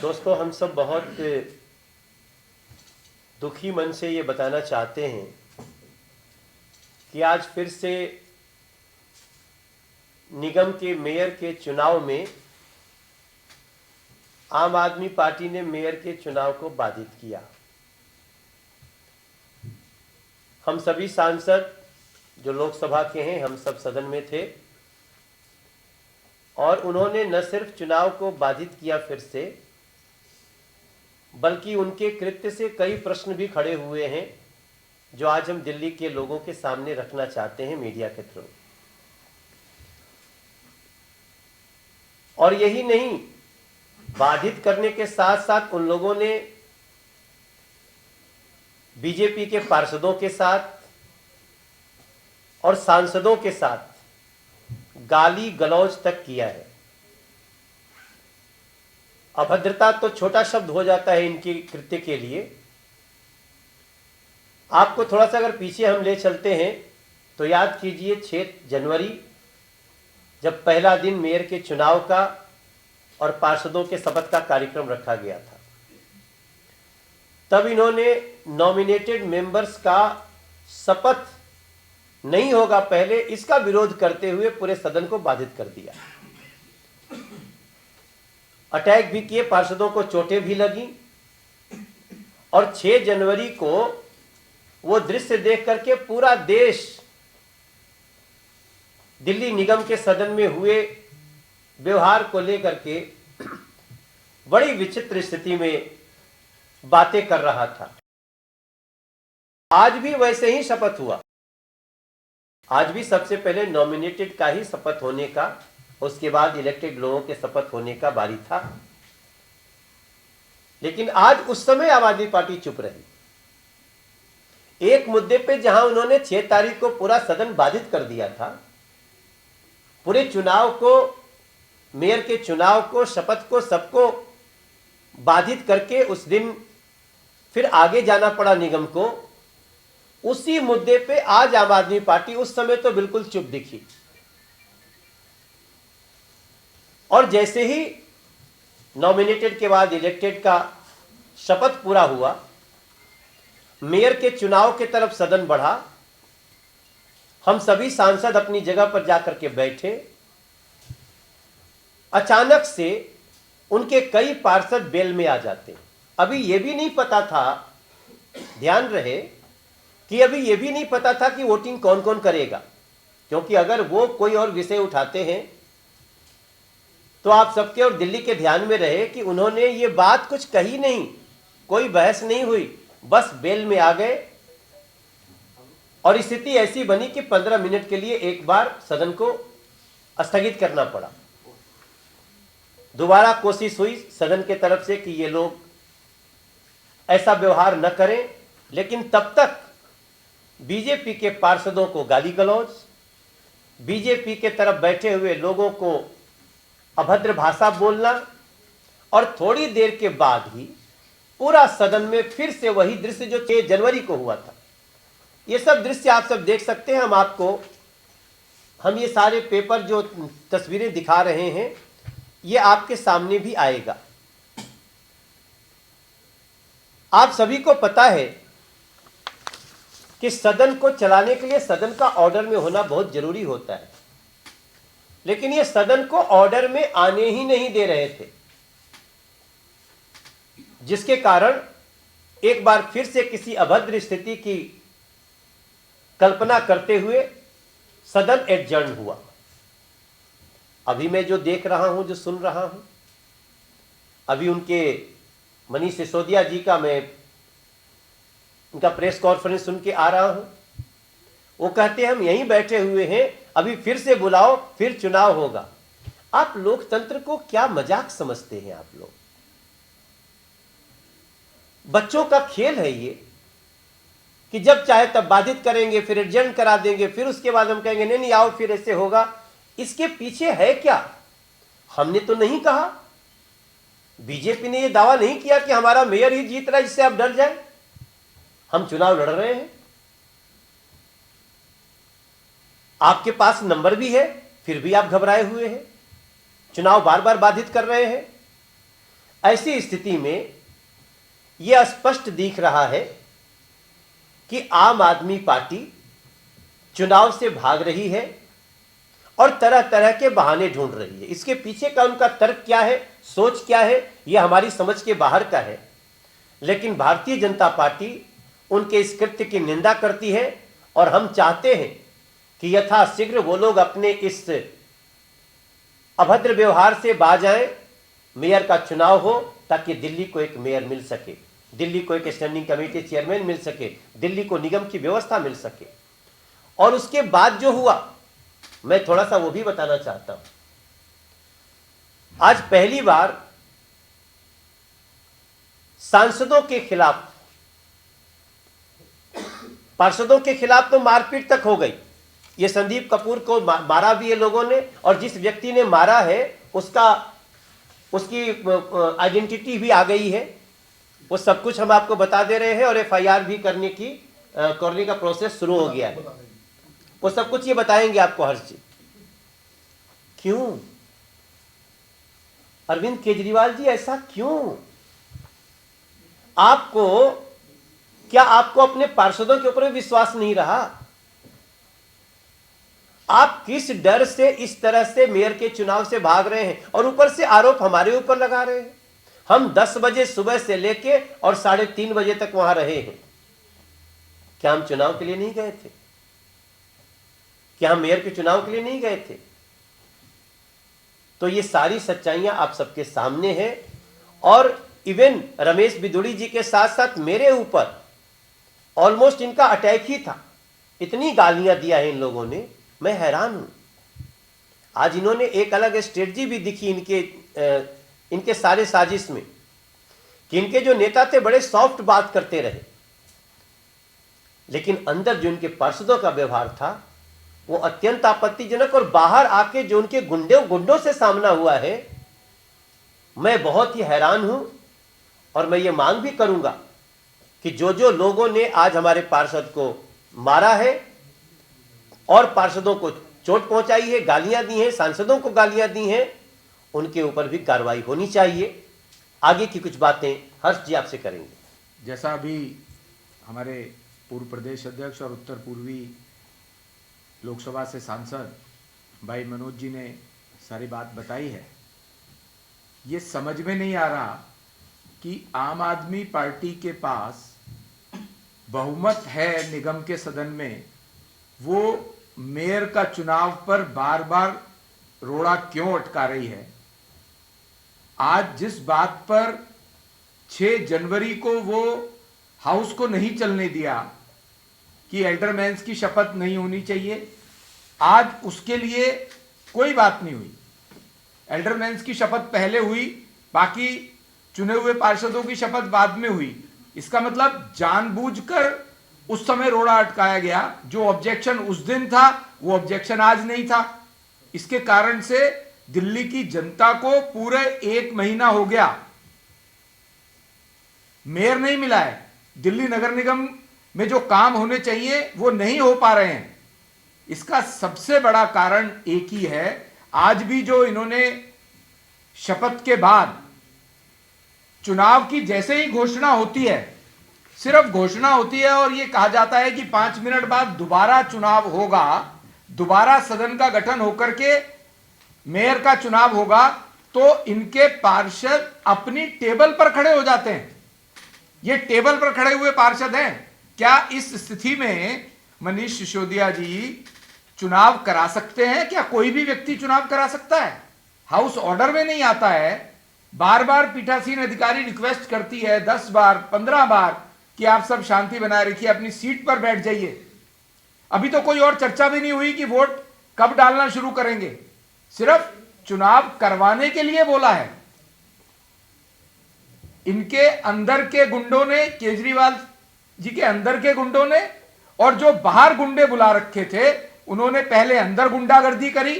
दोस्तों, हम सब बहुत दुखी मन से ये बताना चाहते हैं कि आज फिर से निगम के मेयर के चुनाव में आम आदमी पार्टी ने मेयर के चुनाव को बाधित किया। हम सभी सांसद जो लोकसभा के हैं, हम सब सदन में थे और उन्होंने न सिर्फ चुनाव को बाधित किया फिर से, बल्कि उनके कृत्य से कई प्रश्न भी खड़े हुए हैं जो आज हम दिल्ली के लोगों के सामने रखना चाहते हैं मीडिया के थ्रू। और यही नहीं, बाधित करने के साथ साथ उन लोगों ने बीजेपी के पार्षदों के साथ और सांसदों के साथ गाली गलौज तक किया है। अभद्रता तो छोटा शब्द हो जाता है इनकी कृत्य के लिए। आपको थोड़ा सा अगर पीछे हम ले चलते हैं तो याद कीजिए 6 जनवरी जब पहला दिन मेयर के चुनाव का और पार्षदों के शपथ का कार्यक्रम रखा गया था, तब इन्होंने नॉमिनेटेड मेंबर्स का शपथ नहीं होगा पहले, इसका विरोध करते हुए पूरे सदन को बाधित कर दिया। अटैक भी किए, पार्षदों को चोटें भी लगी और 6 जनवरी को वो दृश्य देख करके पूरा देश दिल्ली निगम के सदन में हुए व्यवहार को लेकर के बड़ी विचित्र स्थिति में बातें कर रहा था। आज भी वैसे ही शपथ हुआ। आज भी सबसे पहले नॉमिनेटेड का ही शपथ होने का, उसके बाद इलेक्टेड लोगों के शपथ होने का बारी था। लेकिन आज उस समय आम आदमी पार्टी चुप रही। एक मुद्दे पे जहां उन्होंने 6 तारीख को पूरा सदन बाधित कर दिया था, पूरे चुनाव को, मेयर के चुनाव को, शपथ को, सबको बाधित करके उस दिन फिर आगे जाना पड़ा निगम को। उसी मुद्दे पे आज आम आदमी पार्टी उस समय तो बिल्कुल चुप दिखी और जैसे ही नॉमिनेटेड के बाद इलेक्टेड का शपथ पूरा हुआ, मेयर के चुनाव के तरफ सदन बढ़ा। हम सभी सांसद अपनी जगह पर जाकर के बैठे। अचानक से उनके कई पार्षद बेल में आ जाते। अभी यह भी नहीं पता था, ध्यान रहे कि अभी यह भी नहीं पता था कि वोटिंग कौन कौन करेगा, क्योंकि अगर वो कोई और विषय उठाते हैं तो आप सबके और दिल्ली के ध्यान में रहे कि उन्होंने ये बात कुछ कही नहीं, कोई बहस नहीं हुई, बस बेल में आ गए और स्थिति ऐसी बनी कि 15 मिनट के लिए एक बार सदन को स्थगित करना पड़ा। दोबारा कोशिश हुई सदन के तरफ से कि ये लोग ऐसा व्यवहार न करें, लेकिन तब तक बीजेपी के पार्षदों को गाली गलौज, बीजेपी के तरफ बैठे हुए लोगों को अभद्र भाषा बोलना और थोड़ी देर के बाद ही पूरा सदन में फिर से वही दृश्य जो 6 जनवरी को हुआ था। ये सब दृश्य आप सब देख सकते हैं। हम ये सारे पेपर जो तस्वीरें दिखा रहे हैं, ये आपके सामने भी आएगा। आप सभी को पता है कि सदन को चलाने के लिए सदन का ऑर्डर में होना बहुत जरूरी होता है, लेकिन ये सदन को ऑर्डर में आने ही नहीं दे रहे थे, जिसके कारण एक बार फिर से किसी अभद्र स्थिति की कल्पना करते हुए सदन एडजर्न हुआ। अभी मैं जो देख रहा हूं, जो सुन रहा हूं, अभी उनके मनीष सिसोदिया जी का मैं उनका प्रेस कॉन्फ्रेंस सुन के आ रहा हूं। वो कहते हैं हम यहीं बैठे हुए हैं, अभी फिर से बुलाओ, फिर चुनाव होगा। आप लोकतंत्र को क्या मजाक समझते हैं आप लोग? बच्चों का खेल है ये कि जब चाहे तब बाधित करेंगे, फिर एडजर्न करा देंगे, फिर उसके बाद हम कहेंगे नहीं नहीं आओ फिर ऐसे होगा। इसके पीछे है क्या? हमने तो नहीं कहा, बीजेपी ने यह दावा नहीं किया कि हमारा मेयर ही जीत रहा है जिससे आप डर जाए। हम चुनाव लड़ रहे हैं, आपके पास नंबर भी है, फिर भी आप घबराए हुए हैं, चुनाव बार बार बाधित कर रहे हैं। ऐसी स्थिति में यह स्पष्ट दिख रहा है कि आम आदमी पार्टी चुनाव से भाग रही है और तरह तरह के बहाने ढूंढ रही है। इसके पीछे का उनका तर्क क्या है, सोच क्या है, यह हमारी समझ के बाहर का है। लेकिन भारतीय जनता पार्टी उनके इस कृत्य की निंदा करती है और हम चाहते हैं कि यथाशीघ्र वो लोग अपने इस अभद्र व्यवहार से बाज आएं, मेयर का चुनाव हो ताकि दिल्ली को एक मेयर मिल सके, दिल्ली को एक स्टैंडिंग कमेटी चेयरमैन मिल सके, दिल्ली को निगम की व्यवस्था मिल सके। और उसके बाद जो हुआ मैं थोड़ा सा वो भी बताना चाहता हूं। आज पहली बार सांसदों के खिलाफ, पार्षदों के खिलाफ तो मारपीट तक हो गई। ये संदीप कपूर को मारा भी है लोगों ने, और जिस व्यक्ति ने मारा है उसकी आइडेंटिटी भी आ गई है। वो सब कुछ हम आपको बता दे रहे हैं और एफआईआर भी करने का प्रोसेस शुरू हो गया है। वो सब कुछ ये बताएंगे आपको हर चीज। क्यों अरविंद केजरीवाल जी, ऐसा क्यों? क्या आपको अपने पार्षदों के ऊपर विश्वास नहीं रहा? आप किस डर से इस तरह से मेयर के चुनाव से भाग रहे हैं और ऊपर से आरोप हमारे ऊपर लगा रहे हैं? हम 10 बजे सुबह से लेके और 3:30 बजे तक वहां रहे हैं। क्या हम चुनाव के लिए नहीं गए थे? क्या हम मेयर के चुनाव के लिए नहीं गए थे? तो ये सारी सच्चाइयां आप सबके सामने हैं। और इवन रमेश बिदुड़ी जी के साथ साथ मेरे ऊपर ऑलमोस्ट इनका अटैक ही था। इतनी गालियां दिया है इन लोगों ने, मैं हैरान हूं। आज इन्होंने एक अलग स्ट्रेटजी भी दिखी इनके सारे साजिश में, कि इनके जो नेता थे बड़े सॉफ्ट बात करते रहे, लेकिन अंदर जो इनके पार्षदों का व्यवहार था वो अत्यंत आपत्तिजनक। और बाहर आके जो उनके गुंडों से सामना हुआ है, मैं बहुत ही हैरान हूं। और मैं ये मांग भी करूंगा कि जो लोगों ने आज हमारे पार्षद को मारा है और पार्षदों को चोट पहुंचाई है, गालियां दी हैं, सांसदों को गालियां दी हैं, उनके ऊपर भी कार्रवाई होनी चाहिए। आगे की कुछ बातें हर्ष जी आपसे करेंगे। जैसा अभी हमारे पूर्व प्रदेश अध्यक्ष और उत्तर पूर्वी लोकसभा से सांसद भाई मनोज जी ने सारी बात बताई है, ये समझ में नहीं आ रहा कि आम आदमी पार्टी के पास बहुमत है निगम के सदन में, वो मेयर का चुनाव पर बार बार रोड़ा क्यों अटका रही है। आज जिस बात पर 6 जनवरी को वो हाउस को नहीं चलने दिया कि एल्डरमैन्स की शपथ नहीं होनी चाहिए, आज उसके लिए कोई बात नहीं हुई। एल्डरमैन्स की शपथ पहले हुई, बाकी चुने हुए पार्षदों की शपथ बाद में हुई। इसका मतलब जानबूझकर उस समय रोड़ा अटकाया गया। जो ऑब्जेक्शन उस दिन था वो ऑब्जेक्शन आज नहीं था। इसके कारण से दिल्ली की जनता को पूरे 1 महीना हो गया मेयर नहीं मिला है। दिल्ली नगर निगम में जो काम होने चाहिए वो नहीं हो पा रहे हैं। इसका सबसे बड़ा कारण एक ही है, आज भी जो इन्होंने शपथ के बाद चुनाव की जैसे ही घोषणा होती है, सिर्फ घोषणा होती है और यह कहा जाता है कि 5 मिनट बाद दोबारा चुनाव होगा, दोबारा सदन का गठन होकर के मेयर का चुनाव होगा, तो इनके पार्षद अपनी टेबल पर खड़े हो जाते हैं। ये टेबल पर खड़े हुए पार्षद हैं। क्या इस स्थिति में मनीष सिसोदिया जी चुनाव करा सकते हैं? क्या कोई भी व्यक्ति चुनाव करा सकता है? हाउस ऑर्डर में नहीं आता है। बार बार पीठासीन अधिकारी रिक्वेस्ट करती है 10 बार 15 बार कि आप सब शांति बनाए रखिए, अपनी सीट पर बैठ जाइए। अभी तो कोई और चर्चा भी नहीं हुई कि वोट कब डालना शुरू करेंगे, सिर्फ चुनाव करवाने के लिए बोला है। इनके अंदर के गुंडों ने, केजरीवाल जी के अंदर के गुंडों ने, और जो बाहर गुंडे बुला रखे थे उन्होंने पहले अंदर गुंडागर्दी करी।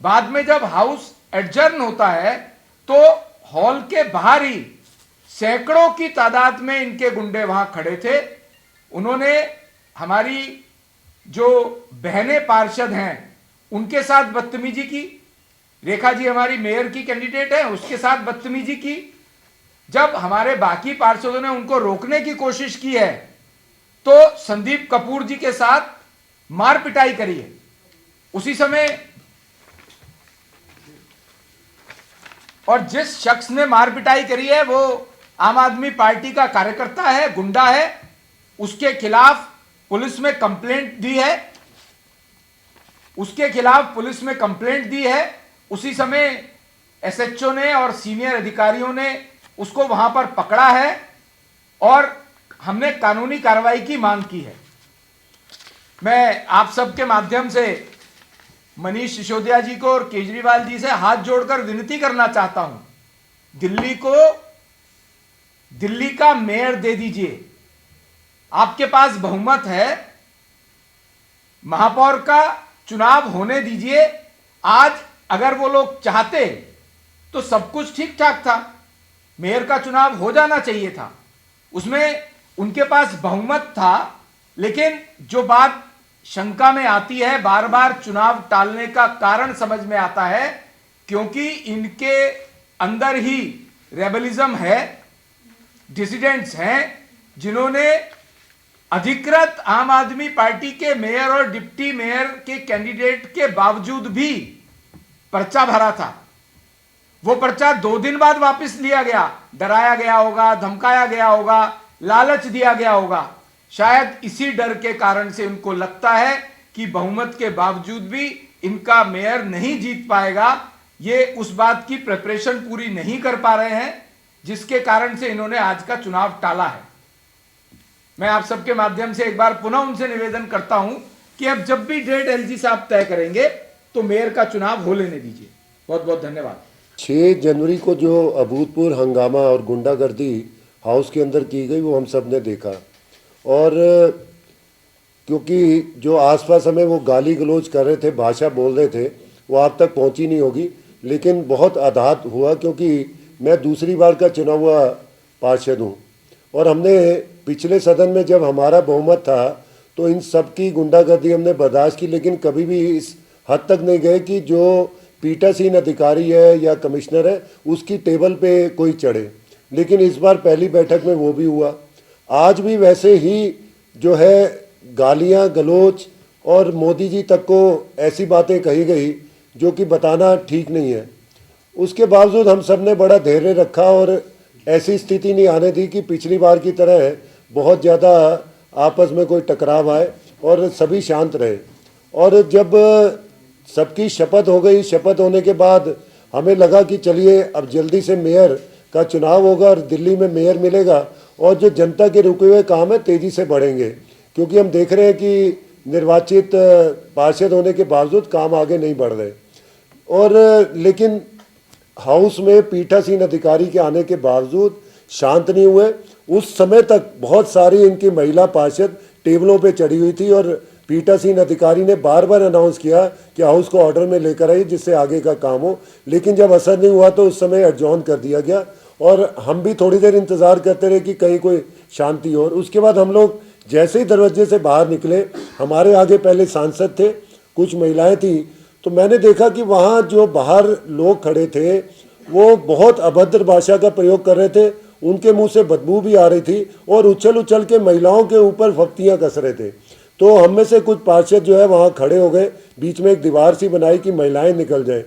बाद में जब हाउस एडजर्न होता है तो हॉल के बाहर ही सैकड़ों की तादाद में इनके गुंडे वहां खड़े थे। उन्होंने हमारी जो बहनें पार्षद हैं उनके साथ बदतमीजी की। रेखा जी हमारी मेयर की कैंडिडेट है, उसके साथ बदतमीजी की। जब हमारे बाकी पार्षदों ने उनको रोकने की कोशिश की है तो संदीप कपूर जी के साथ मार पिटाई करी है। उसी समय और जिस शख्स ने मार पिटाई करी है वो आम आदमी पार्टी का कार्यकर्ता है, गुंडा है, उसके खिलाफ पुलिस में कंप्लेंट दी है, उसके खिलाफ पुलिस में कंप्लेंट दी है। उसी समय एसएचओ ने और सीनियर अधिकारियों ने उसको वहां पर पकड़ा है और हमने कानूनी कार्रवाई की मांग की है। मैं आप सबके माध्यम से मनीष सिसोदिया जी को और केजरीवाल जी से हाथ जोड़कर विनती करना चाहता हूं, दिल्ली का मेयर दे दीजिए। आपके पास बहुमत है, महापौर का चुनाव होने दीजिए। आज अगर वो लोग चाहते तो सब कुछ ठीक ठाक था, मेयर का चुनाव हो जाना चाहिए था, उसमें उनके पास बहुमत था। लेकिन जो बात शंका में आती है, बार बार चुनाव टालने का कारण समझ में आता है क्योंकि इनके अंदर ही रेबलिज्म है, डिसिडेंट्स हैं जिन्होंने अधिकृत आम आदमी पार्टी के मेयर और डिप्टी मेयर के कैंडिडेट के बावजूद भी पर्चा भरा था। वो पर्चा 2 दिन बाद वापस लिया गया, डराया गया होगा, धमकाया गया होगा, लालच दिया गया होगा। शायद इसी डर के कारण से उनको लगता है कि बहुमत के बावजूद भी इनका मेयर नहीं जीत पाएगा। ये उस बात की प्रिपरेशन पूरी नहीं कर पा रहे हैं जिसके कारण से इन्होंने आज का चुनाव टाला है। मैं आप सबके माध्यम से एक बार पुनः उनसे निवेदन करता हूं कि अब जब भी डेट एलजी साहब तय करेंगे तो मेयर का चुनाव हो लेने दीजिए। बहुत बहुत धन्यवाद। 6 जनवरी को जो अभूतपूर्व हंगामा और गुंडागर्दी हाउस के अंदर की गई वो हम सब ने देखा, और क्योंकि जो आसपास हमें वो गाली गलौज कर रहे थे, भाषा बोल रहे थे, वो आप तक पहुंची नहीं होगी, लेकिन बहुत आघात हुआ क्योंकि मैं दूसरी बार का चुना हुआ पार्षद हूँ और हमने पिछले सदन में जब हमारा बहुमत था तो इन सब की गुंडागर्दी हमने बर्दाश्त की, लेकिन कभी भी इस हद तक नहीं गए कि जो पीठासीन अधिकारी है या कमिश्नर है उसकी टेबल पे कोई चढ़े। लेकिन इस बार पहली बैठक में वो भी हुआ। आज भी वैसे ही जो है गालियां गलोच और मोदी जी तक को ऐसी बातें कही गई जो कि बताना ठीक नहीं है। उसके बावजूद हम सब ने बड़ा धैर्य रखा और ऐसी स्थिति नहीं आने दी कि पिछली बार की तरह बहुत ज़्यादा आपस में कोई टकराव आए और सभी शांत रहे। और जब सबकी शपथ हो गई, शपथ होने के बाद हमें लगा कि चलिए अब जल्दी से मेयर का चुनाव होगा और दिल्ली में मेयर मिलेगा और जो जनता के रुके हुए काम है तेज़ी से बढ़ेंगे, क्योंकि हम देख रहे हैं कि निर्वाचित पार्षद होने के बावजूद काम आगे नहीं बढ़ रहे। और लेकिन हाउस में पीठासीन अधिकारी के आने के बावजूद शांत नहीं हुए। उस समय तक बहुत सारी इनकी महिला पार्षद टेबलों पे चढ़ी हुई थी और पीठासीन अधिकारी ने बार बार अनाउंस किया कि हाउस को ऑर्डर में लेकर आइए जिससे आगे का काम हो, लेकिन जब असर नहीं हुआ तो उस समय एडजॉर्न कर दिया गया और हम भी थोड़ी देर इंतज़ार करते रहे कि कहीं कोई शांति हो। और उसके बाद हम लोग जैसे ही दरवाजे से बाहर निकले, हमारे आगे पहले सांसद थे, कुछ महिलाएं थी, तो मैंने देखा कि वहाँ जो बाहर लोग खड़े थे वो बहुत अभद्र भाषा का प्रयोग कर रहे थे, उनके मुंह से बदबू भी आ रही थी और उछल उछल के महिलाओं के ऊपर फप्तियाँ कस रहे थे। तो हम में से कुछ पार्षद जो है वहाँ खड़े हो गए, बीच में एक दीवार सी बनाई कि महिलाएं निकल जाएं।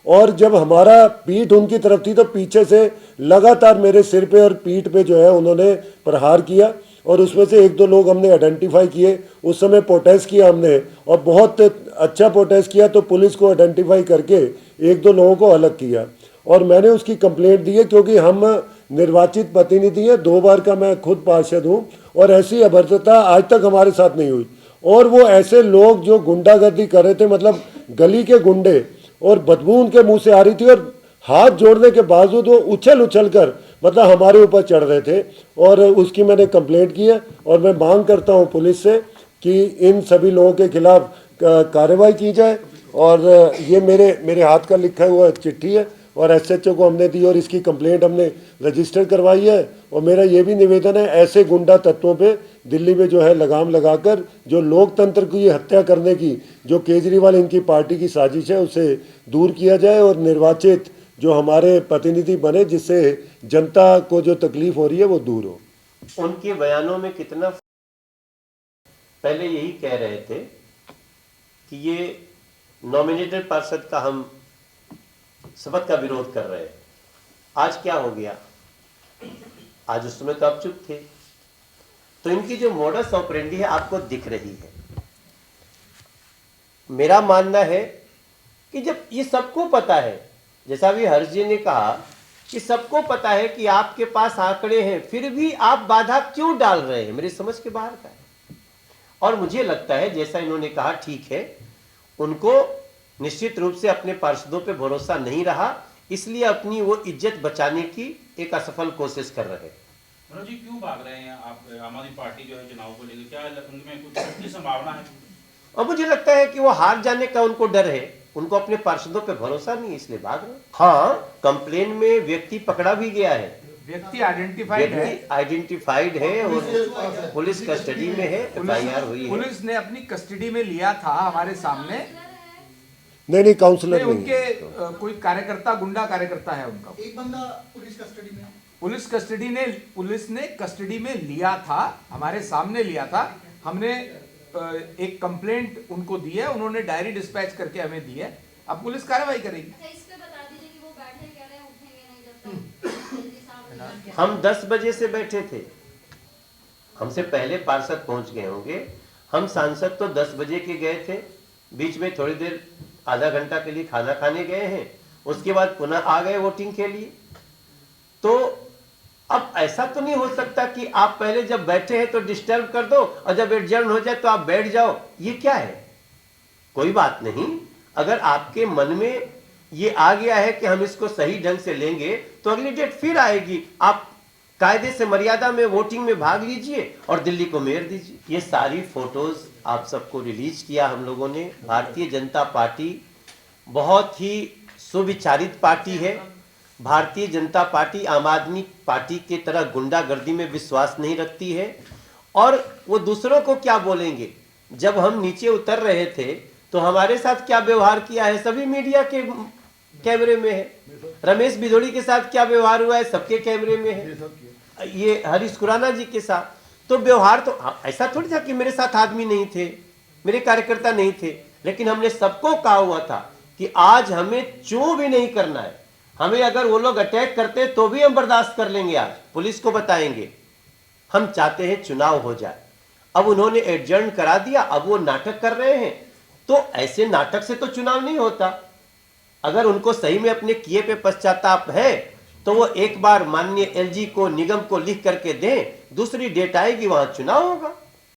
और जब हमारा पीठ उनकी तरफ थी तो पीछे से लगातार मेरे सिर पे और पीठ पे जो है उन्होंने प्रहार किया और उसमें से 1-2 लोग हमने आइडेंटिफाई किए। उस समय प्रोटेस्ट किया हमने और बहुत अच्छा प्रोटेस्ट किया, तो पुलिस को आइडेंटिफाई करके 1-2 लोगों को अलग किया और मैंने उसकी कंप्लेंट दी है क्योंकि हम निर्वाचित प्रतिनिधि हैं, 2 बार का मैं खुद पार्षद हूँ और ऐसी अभद्रता आज तक हमारे साथ नहीं हुई। और वो ऐसे लोग जो गुंडागर्दी कर रहे थे, मतलब गली के गुंडे, और बदबू उनके मुंह से आ रही थी और हाथ जोड़ने के बावजूद वो उछल उछल कर मतलब हमारे ऊपर चढ़ रहे थे और उसकी मैंने कंप्लेंट की है। और मैं मांग करता हूँ पुलिस से कि इन सभी लोगों के खिलाफ कार्रवाई की जाए। और ये मेरे हाथ का लिखा हुआ चिट्ठी है और एसएचओ को हमने दी और इसकी कंप्लेंट हमने रजिस्टर करवाई है। और मेरा ये भी निवेदन है, ऐसे गुंडा तत्वों पे दिल्ली में जो है लगाम लगाकर जो लोकतंत्र की हत्या करने की जो केजरीवाल इनकी पार्टी की साजिश है उसे दूर किया जाए और निर्वाचित जो हमारे प्रतिनिधि बने, जिससे जनता को जो तकलीफ हो रही है वो दूर हो। उनके बयानों में कितना, पहले यही कह रहे थे कि ये नॉमिनेटेड पार्षद का हम शपथ का विरोध कर रहे हैं, आज क्या हो गया? आज उस समय तो आप चुप थे। तो इनकी जो मोडस ऑपरेंडी है आपको दिख रही है। मेरा मानना है कि जब ये सबको पता है, जैसा भी हर्ष जी ने कहा कि सबको पता है कि आपके पास आंकड़े हैं, फिर भी आप बाधा क्यों डाल रहे हैं, मेरी समझ के बाहर का है। और मुझे लगता है जैसा इन्होंने कहा ठीक है, उनको निश्चित रूप से अपने पार्षदों पे भरोसा नहीं रहा, इसलिए अपनी वो इज्जत बचाने की एक असफल कोशिश कर रहे हैं। मनोज जी क्यों भाग रहे हैं आप? आम आदमी पार्टी जो है चुनाव को लेकर, क्या उनमें कुछ की संभावना है? और मुझे लगता है कि वो हार जाने का उनको डर है, उनको अपने पार्षदों पे भरोसा नहीं है, इसलिए भाग रहे हैं। हाँ, कंप्लेन में व्यक्ति पकड़ा भी गया है, व्यक्ति आइडेंटिफाइड है और पुलिस कस्टडी में है, एफआईआर हुई है। पुलिस ने अपनी कस्टडी में लिया था हमारे सामने। नहीं, काउंसलर नहीं, उनके कोई कार्यकर्ता, गुंडा कार्यकर्ता है उनका। एक बंदा पुलिस कस्टडी में, पुलिस ने कस्टडी में लिया था, हमारे सामने लिया था। हमने एक कंप्लेंट उनको दी है, उन्होंने डायरी डिस्पैच करके हमें दी है, अब पुलिस कार्रवाई करेगी। इस पे बता दीजिए कि वो बैठे कह रहे हैं, उठेंगे नहीं जब तक जल्दी साहब। हम 10 बजे से बैठे थे, हमसे पहले पार्षद पहुंच गए होंगे। हम सांसद तो 10 बजे के गए थे, बीच में थोड़ी देर आधा घंटा के लिए खाना खाने गए हैं, उसके बाद पुनः आ गए वोटिंग के लिए। तो अब ऐसा तो नहीं हो सकता कि आप पहले जब बैठे हैं तो डिस्टर्ब कर दो और जब एडजर्न हो जाए तो आप बैठ जाओ, ये क्या है? कोई बात नहीं, अगर आपके मन में ये आ गया है कि हम इसको सही ढंग से लेंगे तो अगली डेट फिर आएगी, आप कायदे से मर्यादा में वोटिंग में भाग लीजिए और दिल्ली को मेयर दीजिए। ये सारी फोटोज आप सबको रिलीज किया हम लोगों ने। भारतीय जनता पार्टी बहुत ही सुविचारित पार्टी है। भारतीय जनता पार्टी आम आदमी पार्टी के तरह गुंडागर्दी में विश्वास नहीं रखती है। और वो दूसरों को क्या बोलेंगे, जब हम नीचे उतर रहे थे तो हमारे साथ क्या व्यवहार किया है सभी मीडिया के कैमरे में है। रमेश बिधोड़ी के साथ क्या व्यवहार हुआ है सबके कैमरे में है। ये हरीश खुराना जी के साथ तो व्यवहार तो ऐसा थोड़ी था कि मेरे साथ आदमी नहीं थे, मेरे कार्यकर्ता नहीं थे, लेकिन हमने सबको कहा हुआ था कि आज हमें चू भी नहीं करना है। हमें अगर वो लोग अटैक करते तो भी हम बर्दाश्त कर लेंगे, आज पुलिस को बताएंगे। हम चाहते हैं चुनाव हो जाए। अब उन्होंने एडजर्न करा दिया, अब वो नाटक कर रहे हैं। तो ऐसे नाटक से तो चुनाव नहीं होता। अगर उनको सही में अपने किए पे पश्चाताप है तो वो एक बार माननीय एलजी को, निगम को लिख करके दें, दूसरी डेट आएगी वहां चुनाव होगा।